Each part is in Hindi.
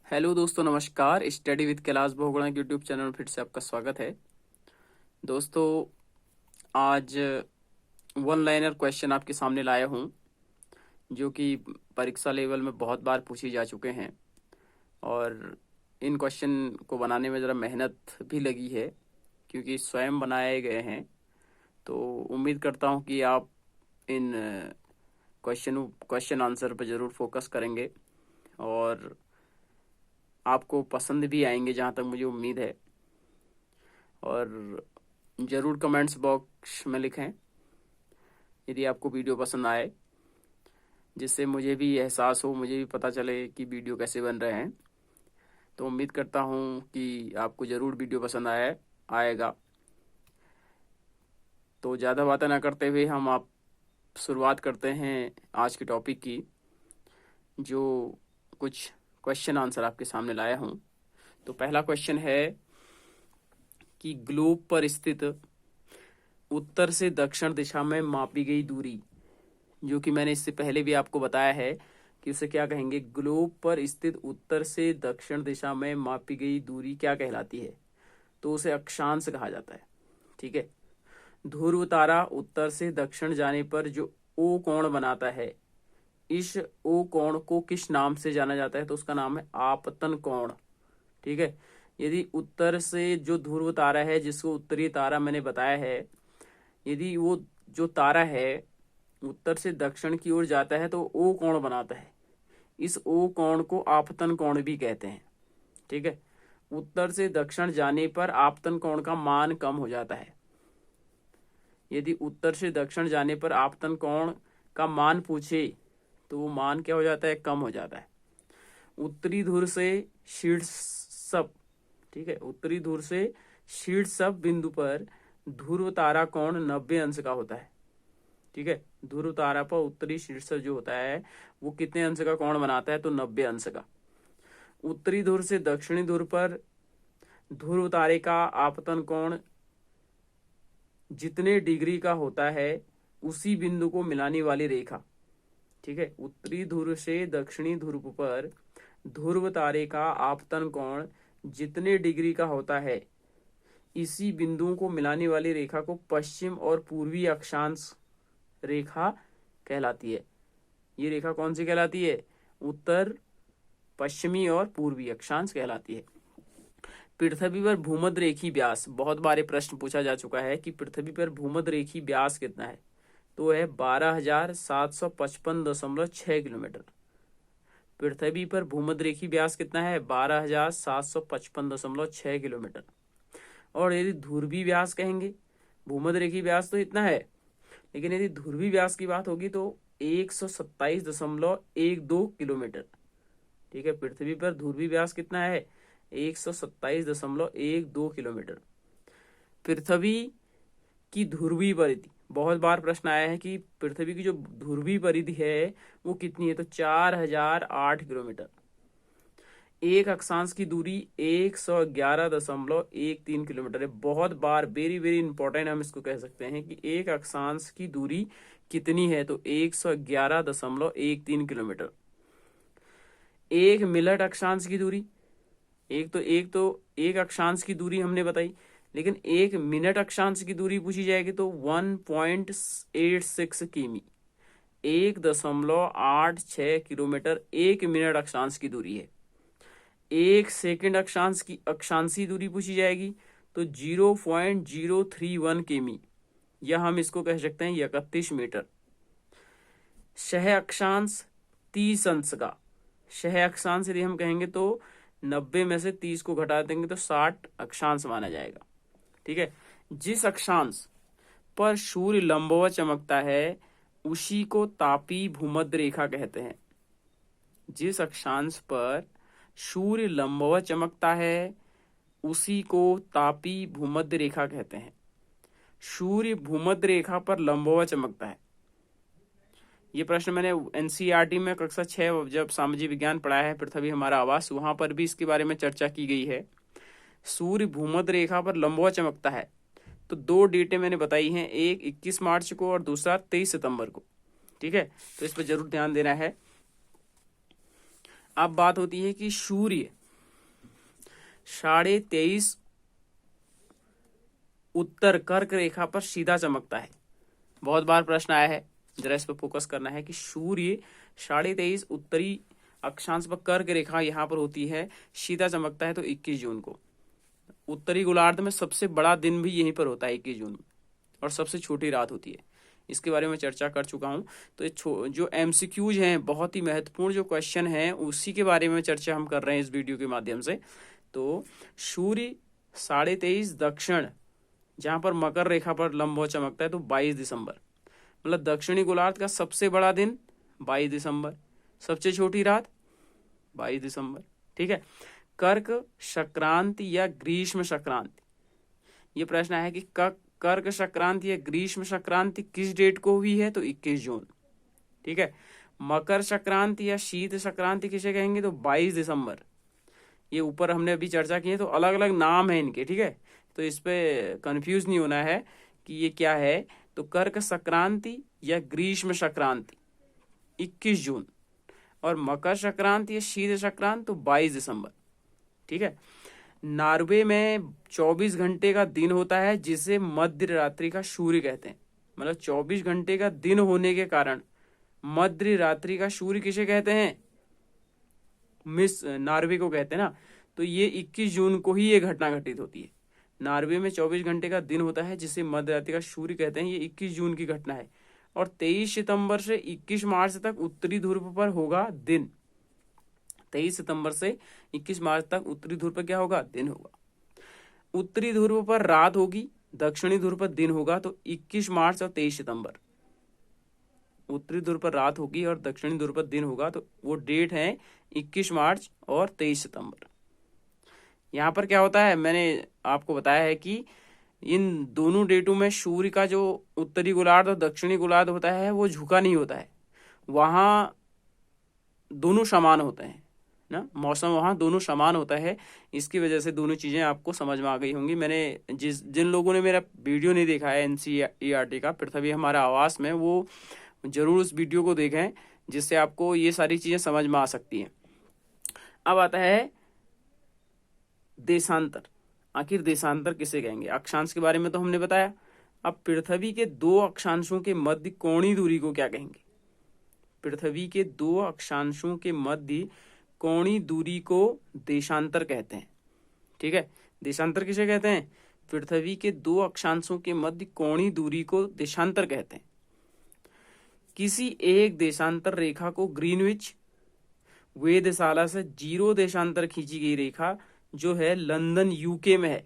हेलो दोस्तों, नमस्कार। स्टडी विद कैलाश बहुगुणा के यूट्यूब चैनल में फिर से आपका स्वागत है। दोस्तों, आज वन लाइनर क्वेश्चन आपके सामने लाया हूँ जो कि परीक्षा लेवल में बहुत बार पूछे जा चुके हैं और इन क्वेश्चन को बनाने में ज़रा मेहनत भी लगी है क्योंकि स्वयं बनाए गए हैं। तो उम्मीद करता हूँ कि आप इन क्वेश्चन आंसर पर ज़रूर फोकस करेंगे और आपको पसंद भी आएंगे, जहाँ तक मुझे उम्मीद है। और ज़रूर कमेंट्स बॉक्स में लिखें यदि आपको वीडियो पसंद आए, जिससे मुझे भी एहसास हो, मुझे भी पता चले कि वीडियो कैसे बन रहे हैं। तो उम्मीद करता हूँ कि आपको ज़रूर वीडियो पसंद आएगा। तो ज़्यादा बातें ना करते हुए हम आप शुरुआत करते हैं आज के टॉपिक की, जो कुछ क्वेश्चन आंसर आपके सामने लाया हूँ। तो पहला क्वेश्चन है कि ग्लोब पर स्थित उत्तर से दक्षिण दिशा में मापी गई दूरी, जो कि मैंने इससे पहले भी आपको बताया है कि उसे क्या कहेंगे। ग्लोब पर स्थित उत्तर से दक्षिण दिशा में मापी गई दूरी क्या कहलाती है? तो उसे अक्षांश कहा जाता है। ठीक है। ध्रुव तारा उत्तर से दक्षिण जाने पर जो ओ कोण बनाता है, इस ओ कोण को किस नाम से जाना जाता है? तो उसका नाम है आपतन कोण। ठीक है। यदि उत्तर से जो ध्रुव तारा है, जिसको उत्तरी तारा मैंने बताया है, यदि वो जो तारा है उत्तर से दक्षिण की ओर जाता है तो ओ कोण बनाता है। इस ओ कोण को आपतन कोण भी कहते हैं। ठीक है। उत्तर से दक्षिण जाने पर आपतन कोण का मान कम हो जाता है। यदि उत्तर से दक्षिण जाने पर आपतन कोण का मान पूछे तो वो मान क्या हो जाता है? कम हो जाता है। उत्तरी ध्रुव से शीर्षप, ठीक है, उत्तरी ध्रुव से शीर्षप बिंदु पर ध्रुव तारा कोण 90 अंश का होता है। ठीक है। ध्रुव तारा पर उत्तरी शीर्ष जो होता है वो कितने अंश का कोण बनाता है? तो 90 अंश का। उत्तरी ध्रुव से दक्षिणी ध्रुव पर ध्रुव तारे का आपतन कोण जितने डिग्री का होता है उसी बिंदु को मिलाने वाली रेखा, ठीक है, उत्तरी ध्रुव से दक्षिणी ध्रुव पर ध्रुव तारे का आपतन कोण जितने डिग्री का होता है, इसी बिंदुओं को मिलाने वाली रेखा को पश्चिम और पूर्वी अक्षांश रेखा कहलाती है। ये रेखा कौन सी कहलाती है? उत्तर, पश्चिमी और पूर्वी अक्षांश कहलाती है। पृथ्वी पर भूमध्य रेखी व्यास, बहुत बार प्रश्न पूछा जा चुका है कि पृथ्वी पर भूमध्य रेखी व्यास कितना है? तो है 12,755.6 किलोमीटर। पृथ्वी पर भूमध्य रेखी व्यास कितना है? 12,755.6 किलोमीटर। और यदि ध्रुवीय व्यास कहेंगे, भूमध्य रेखी व्यास तो इतना है, लेकिन यदि ध्रुवीय व्यास की बात होगी तो 127.12 किलोमीटर। ठीक है। पृथ्वी पर ध्रुवीय व्यास कितना है? 127.12 किलोमीटर। पृथ्वी की ध्रुवीय परिधि, बहुत बार प्रश्न आया है कि पृथ्वी की जो ध्रुवीय परिधि है वो कितनी है? तो 4008 किलोमीटर। एक अक्षांश की दूरी 111.13 किलोमीटर है। बहुत बार वेरी वेरी इंपॉर्टेंट हम इसको कह सकते हैं कि एक अक्षांश की दूरी कितनी है? तो 111.13 किलोमीटर। एक मिलट अक्षांश की दूरी, एक अक्षांश की दूरी हमने बताई, लेकिन एक मिनट अक्षांश की दूरी पूछी जाएगी तो 1.86 किमी, 1.86 किलोमीटर एक मिनट अक्षांश की दूरी है। एक सेकंड अक्षांश की अक्षांशी दूरी पूछी जाएगी तो 0.031 किमी, या हम इसको कह सकते हैं 31 मीटर। शह अक्षांश 30 अंश का, शह अक्षांश यदि हम कहेंगे तो 90 में से 30 को घटा देंगे तो 60 अक्षांश माना जाएगा। ठीक है। जिस अक्षांश पर सूर्य लंबवत चमकता है उसी को तापी भूमध्य रेखा कहते हैं। जिस अक्षांश पर सूर्य लंबवत चमकता है उसी को तापी भूमध्य रेखा कहते हैं। सूर्य भूमध्य रेखा पर लंबवत चमकता है। ये प्रश्न मैंने एनसीईआरटी में कक्षा 6 जब सामाजिक विज्ञान पढ़ाया है, पृथ्वी हमारा आवास, वहां पर भी इसके बारे में चर्चा की गई है। सूर्य भूमध्य रेखा पर लंबवत चमकता है तो दो डेटें मैंने बताई हैं, एक 21 मार्च को और दूसरा 23 सितंबर को। ठीक है। तो इस पर जरूर ध्यान देना है। अब बात होती है कि सूर्य 23.5 उत्तर कर्क रेखा पर सीधा चमकता है। बहुत बार प्रश्न आया है, जरा इस पर फोकस करना है कि सूर्य 23.5 उत्तरी अक्षांश पर कर्क रेखा यहाँ पर होती है, सीधा चमकता है तो 21 जून को। उत्तरी गोलार्ध में सबसे बड़ा दिन भी यहीं पर होता है 21 जून में, और सबसे छोटी रात होती है। इसके बारे में चर्चा कर चुका हूं। तो जो एमसीक्यूज हैं, बहुत ही महत्वपूर्ण जो क्वेश्चन हैं, उसी के बारे में चर्चा हम कर रहे हैं इस वीडियो के माध्यम से। तो सूर्य 23.5 दक्षिण, जहां पर मकर रेखा पर लंबवत चमकता है, तो 22 दिसंबर, मतलब दक्षिणी गोलार्ध का सबसे बड़ा दिन 22 दिसंबर, सबसे छोटी रात 22 दिसंबर। ठीक है। कर्क संक्रांति या ग्रीष्म संक्रांति, ये प्रश्न है कि कर्क संक्रांति या ग्रीष्म संक्रांति किस डेट को हुई है, तो 21 जून। ठीक है। मकर संक्रांति या शीत संक्रांति किसे कहेंगे, तो 22 दिसंबर। ये ऊपर हमने अभी चर्चा की है, तो अलग अलग नाम है इनके। ठीक है। तो इस पे कंफ्यूज नहीं होना है कि ये क्या है। तो कर्क संक्रांति या ग्रीष्म संक्रांति 21 जून, और मकर संक्रांति या शीत संक्रांति तो 22 दिसंबर। ठीक है। नॉर्वे में 24 घंटे का दिन होता है, जिसे मध्य रात्रि का सूर्य कहते हैं। मतलब 24 घंटे का दिन होने के कारण मध्य रात्रि का सूर्य किसे कहते हैं, मिस नॉर्वे को कहते हैं ना। तो ये 21 जून को ही ये घटना घटित होती है। नॉर्वे में 24 घंटे का दिन होता है, जिसे मध्य रात्रि का सूर्य कहते हैं। ये 21 जून की घटना है। और 23 सितंबर से 21 मार्च तक उत्तरी ध्रुव पर होगा दिन। 23 सितंबर से 21 मार्च तक उत्तरी ध्रुव पर क्या होगा, दिन होगा। उत्तरी ध्रुव पर रात होगी, दक्षिणी ध्रुव पर दिन होगा। तो 21 मार्च और 23 सितंबर, उत्तरी ध्रुव पर रात होगी और दक्षिणी ध्रुव पर दिन होगा। तो वो डेट है 21 मार्च और 23 सितंबर। यहाँ पर क्या होता है, मैंने आपको बताया है कि इन दोनों डेटों में सूर्य का जो उत्तरी गोलार्ध और दक्षिणी गोलार्ध होता है, वो झुका नहीं होता है। वहां दोनों समान होते हैं ना, मौसम वहां दोनों समान होता है। इसकी वजह से दोनों चीजें आपको समझ में आ गई होंगी। मैंने जिन लोगों ने मेरा वीडियो नहीं देखा है एनसीईआरटी का, पृथ्वी हमारा आवास में, वो जरूर उस वीडियो को देखें, जिससे आपको ये सारी चीजें समझ में आ सकती हैं। अब आता है देशांतर। आखिर देशांतर किसे कहेंगे। अक्षांश के बारे में तो हमने बताया। अब पृथ्वी के दो अक्षांशों के मध्य कोणीय दूरी को क्या कहेंगे। पृथ्वी के दो अक्षांशों के मध्य कोणीय दूरी को देशांतर कहते हैं। ठीक है। देशांतर किसे कहते हैं, पृथ्वी के दो अक्षांशों के मध्य कोणीय दूरी को देशांतर कहते हैं। किसी एक देशांतर रेखा को ग्रीनविच वेधशाला से 0 देशांतर खींची गई रेखा जो है लंदन यूके में है।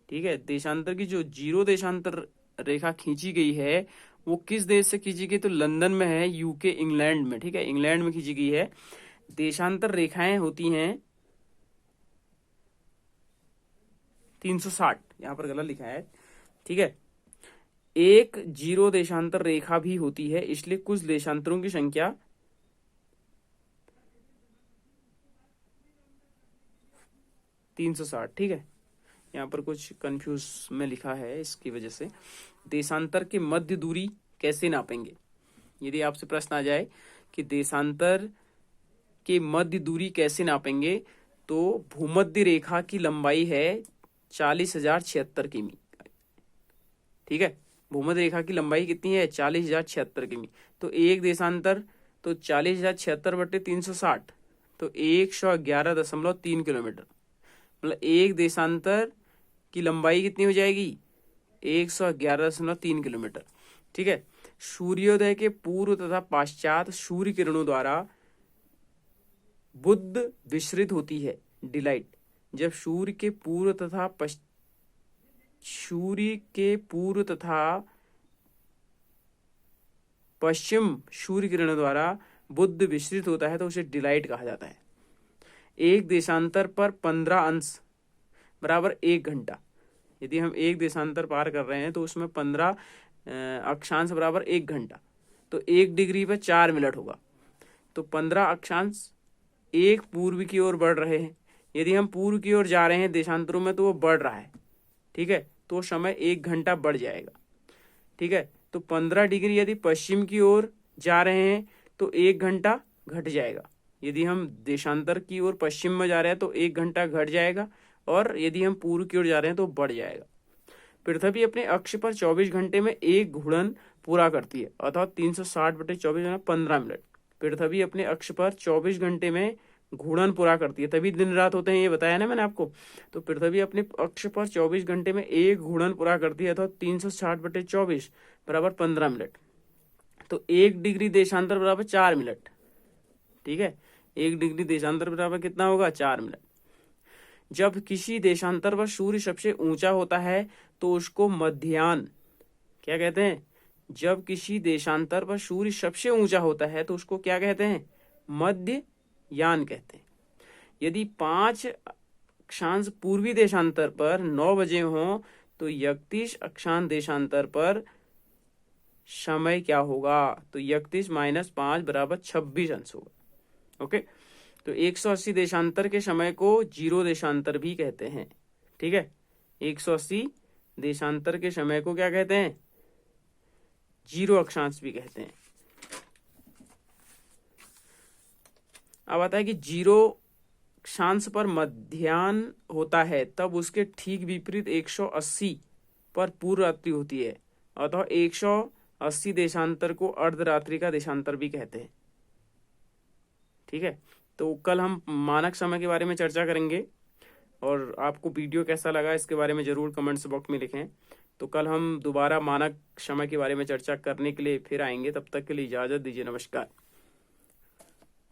ठीक है। देशांतर की जो 0 देशांतर रेखा खींची गई है, वो किस देश से खींची गई, तो लंदन में है, यूके इंग्लैंड में। ठीक है। इंग्लैंड में खींची गई है। देशांतर रेखाएं होती हैं 360, यहां पर गलत लिखा है। ठीक है। एक 0 देशांतर रेखा भी होती है, इसलिए कुछ देशांतरों की संख्या 360। ठीक है। यहाँ पर कुछ कंफ्यूज में लिखा है, इसकी वजह से। देशांतर के मध्य दूरी कैसे नापेंगे। यदि आपसे प्रश्न आ जाए कि देशांतर के मध्य दूरी कैसे नापेंगे, तो भूमध्य रेखा की लंबाई है 40,076 किमी। ठीक है। भूमध्य रेखा की लंबाई कितनी है, 40,076 किमी। तो एक देशांतर तो 40,076 बटे 360, तो 111.3 किलोमीटर। मतलब एक देशांतर की लंबाई कितनी हो जाएगी, 111.3 किलोमीटर। ठीक है। सूर्योदय के पूर्व तथा पश्चात सूर्य किरणों द्वारा बुध विसरित होती है, डिलाइट। जब सूर्य के पूर्व तथा पश्चिम सूर्य किरणों द्वारा बुध विसरित होता है, तो उसे डिलाइट कहा जाता है। एक देशांतर पर 15 अंश बराबर 1 घंटा। यदि हम एक देशांतर पार कर रहे हैं, तो उसमें 15 अक्षांश बराबर 1 घंटा, तो 1 डिग्री पर 4 मिनट होगा। तो 15 अक्षांश एक पूर्व की ओर बढ़ रहे हैं। यदि हम पूर्व की ओर जा रहे हैं देशांतरों में, तो वो बढ़ रहा है। ठीक है। तो समय 1 घंटा बढ़ जाएगा। ठीक है। तो 15 डिग्री यदि पश्चिम की ओर जा रहे हैं, तो 1 घंटा घट जाएगा। यदि हम देशांतर की ओर पश्चिम में जा रहे हैं, तो 1 घंटा घट जाएगा। और यदि हम पूर्व की ओर जा रहे हैं तो बढ़ जाएगा। पृथ्वी अपने अक्ष पर 24 घंटे में एक घूर्णन पूरा करती है, अर्थात 360/24 15 मिनट। पृथ्वी अपने अक्ष पर 24 घंटे में घूर्णन पूरा करती है, तभी दिन रात होते हैं, ये बताया ना मैंने आपको। तो पृथ्वी अपने अक्ष पर 24 घंटे में एक घूर्णन पूरा करती है, अर्थात 360/24 बराबर 15 मिनट। तो 1 डिग्री देशांतर बराबर 4 मिनट। ठीक है, 1 डिग्री देशांतर बराबर कितना होगा? 4 मिनट। जब किसी देशांतर पर सूर्य सबसे ऊंचा होता है तो उसको मध्याह्न क्या कहते हैं? जब किसी देशांतर पर सूर्य सबसे ऊंचा होता है तो उसको क्या कहते हैं? मध्ययान कहते हैं। यदि 5 अक्षांश पूर्वी देशांतर पर 9 बजे हो तो 31 अक्षांश देशांतर पर समय क्या होगा? तो 31 - 5 बराबर 26 अंश होगा। ओके, तो 180 देशांतर के समय को जीरो देशांतर भी कहते हैं। ठीक है, 180 देशांतर के समय को क्या कहते हैं? जीरो अक्षांश भी कहते हैं। अब आता है कि जीरो अक्षांश पर मध्याह्न होता है तब उसके ठीक विपरीत 180 पर पूर्व रात्रि होती है, अतः 180 देशांतर को अर्धरात्रि का देशांतर भी कहते हैं। ठीक है, तो कल हम मानक समय के बारे में चर्चा करेंगे, और आपको वीडियो कैसा लगा इसके बारे में जरूर कमेंट्स बॉक्स में लिखें। तो कल हम दोबारा मानक समय के बारे में चर्चा करने के लिए फिर आएंगे, तब तक के लिए इजाजत दीजिए, नमस्कार।